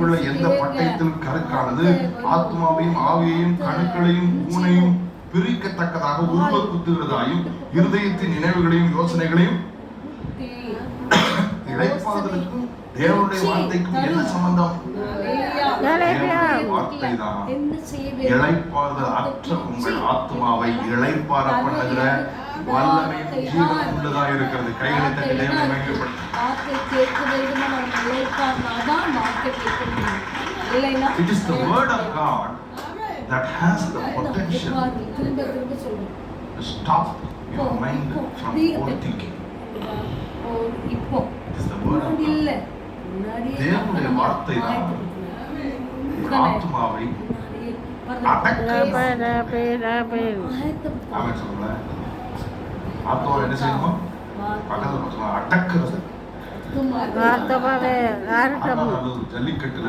உனக்குள்ள எந்த பட்டயத்தில் கருக்கானது ஆத்மாவையும் ஆவியையும் கணுக்களையும் ஊனையும் பிரிக்கத்தக்கதாக உருவ குத்துகிறதாயும் இருதயத்தின் நினைவுகளையும் யோசனைகளையும் இளைப்பாறுதலுக்கும் தேவனுடைய வார்த்தைக்கும் என்ன சம்பந்தம்? வார்த்தை தான் இளைப்பாறுதல் அற்ற உங்கள் ஆத்மாவை இளைப்பாற பண்ணுகிற வல்லமையும் ஜீவனும் உள்ளதா இருக்கிறது. கைகளை தட்டி தேவனை மகிமைப்படுத்து. It is the word of God that has the potential to stop your mind from overthinking. It is the word of God. தேவனுடைய வார்த்தை தான் ஆத்மாவை ஆத்மா என்ன செய்யணுமா? பக்கத்துல அடக்கிறது. ஜல்லிக்கட்டுல